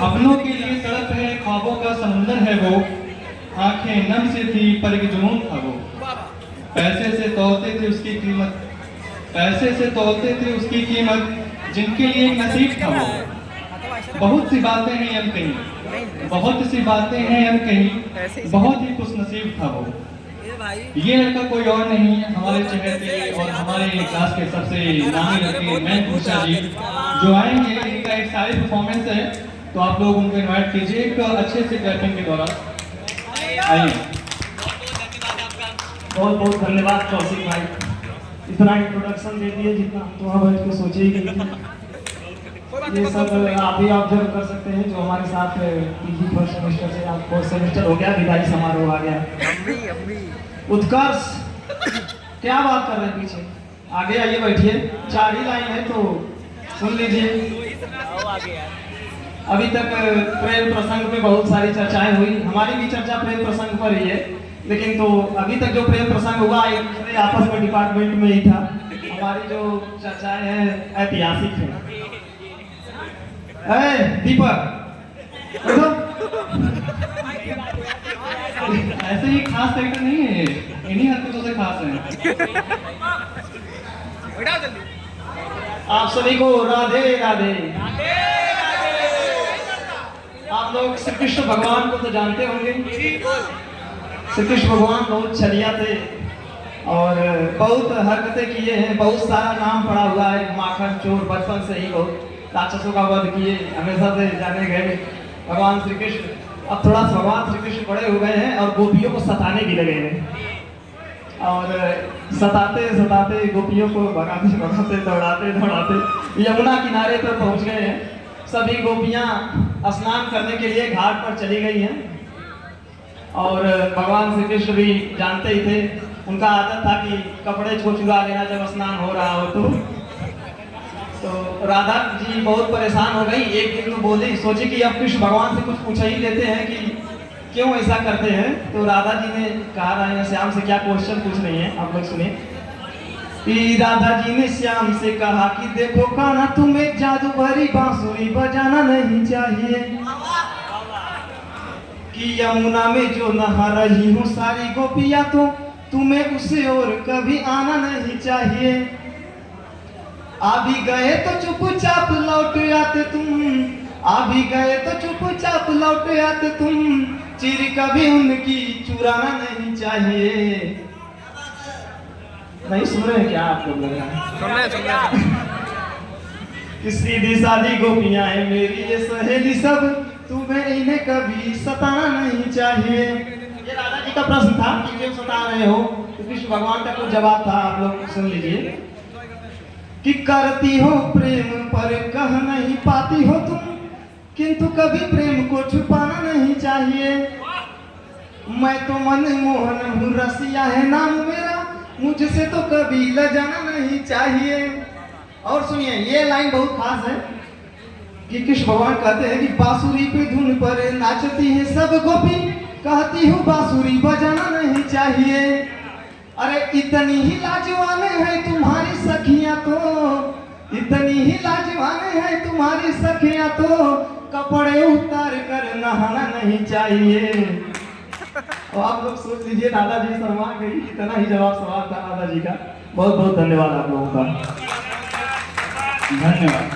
अपनों के लिए तड़प है, ख्वाबों का समुंदर है वो, आंखें नम से थी पर एक जुनून था वो। पैसे से तौलते थे उसकी कीमत, पैसे से तौलते थे उसकी कीमत, जिनके लिए एक नसीब था वो। बहुत सी बातें हैं हम कहीं, बहुत सी बातें हैं हम कहीं, बहुत ही खुश नसीब था वो। ये लड़का कोई और नहीं है, हमारे शहर के और हमारे क्लास के सबसे नामी लड़के मैं भूषा जी जो आएंगे। इनका एक सारी परफॉर्मेंस है, तो आप लोग उनको इनवाइट कीजिए एक अच्छे से क्लैपिंग के दौरान। आइए। बहुत बहुत धन्यवाद कौशिक भाई, इतना इंट्रोडक्शन दे दिए जितना तो वहाँ बैठ के सोचे ही नहीं थे। ये सब आप भी ऑब्जर्व कर सकते हैं जो हमारे साथ पीजी फर्स्ट सेमेस्टर से आप फोर्थ सेमेस्टर हो गया, विदाई समारोह आ गया। उत्कर्ष क्या बात कर रहे हैं पीछे, आगे आइए बैठिए, 4 ही लाइन है तो सुन लीजिए। अभी तक प्रेम प्रसंग पे बहुत सारी चर्चाएं हुई, हमारी भी चर्चा प्रेम प्रसंग पर ही है, लेकिन तो अभी तक जो प्रेम प्रसंग हुआ एक दूसरे आपस में डिपार्टमेंट में ही था। हमारी जो चर्चाएं हैं ऐतिहासिक है। दीपक ऐसे ही खास कैरेक्टर नहीं है, इन्हीं हरकतों से खास है। आप सभी को राधे राधे। आप लोग श्री कृष्ण भगवान को तो जानते होंगे। श्री कृष्ण भगवान बहुत छलिया थे और बहुत हरकतें किए हैं, बहुत सारा नाम पड़ा हुआ है। माखन चोर बचपन से ही बहुत राक्षसों का वध किए, हमेशा से जाने गए भगवान श्री कृष्ण। अब थोड़ा सा भगवान श्री कृष्ण बड़े हो गए हैं और गोपियों को सताने भी लगे हैं और सताते सताते गोपियों को भगाते भगाते दौड़ाते दौड़ाते यमुना किनारे पर पहुंच गए हैं। सभी गोपियां स्नान करने के लिए घाट पर चली गई हैं और भगवान श्री कृष्ण भी जानते ही थे, उनका आदत था कि कपड़े को चुरा लेना जब स्नान हो रहा हो तो राधा जी बहुत परेशान हो गई। एक दिन में बोली, सोची कि अब कृष्ण भगवान से कुछ पूछ ही लेते हैं कि क्यों ऐसा करते हैं। तो राधा जी ने कहा, राधा श्याम से क्या क्वेश्चन पूछ रही हैं आप लोग सुनिए। कि राधा जी ने श्याम से कहा कि देखो कान्हा तुम्हें जादू भरी बांसुरी बजाना नहीं चाहिए, कि यमुना में जो नहा रही हूँ सारी गोपियां तो तुम्हें उसे और कभी आना नहीं चाहिए। आ भी गए तो चुपचाप लौट आते तुम, आ भी गए तो चुपचाप लौट आते तुम, चिर कभी उनकी चुराना नहीं चाहिए। नहीं सुन रहे क्या आप लोग? लग रहा है कि सीधी सादी गोपियां हैं मेरी ये सहेली सब, तुम्हें इन्हें कभी सताना नहीं चाहिए। ये राधा जी का प्रश्न था कि क्यों सता रहे हो, तो कृष्ण भगवान का कुछ जवाब था, आप लोग सुन लीजिए। कि करती हो प्रेम पर कह नहीं पाती हो तुम, किंतु कभी प्रेम को छुपाना नहीं चाहिए। मैं तो मनमोहन हूँ, रसिया है नाम मेरा, मुझसे तो कभी लजाना नहीं चाहिए। और सुनिए ये लाइन बहुत खास है कि कृष्ण भगवान कहते हैं कि बांसुरी पे धुन पर नाचती है सब गोपी, कहती हूँ बांसुरी बजाना नहीं चाहिए। अरे इतनी ही लाजवाने हैं तुम्हारी सखियां तो, इतनी ही लाजवाने हैं तुम्हारी सखियां तो, कपड़े उतार कर नहाना नहीं चाहिए। और आप लोग सोच लीजिए राधा जी शर्मा गई, इतना ही जवाब सवाल था राधा जी का। बहुत बहुत धन्यवाद आप लोगों का। धन्यवाद।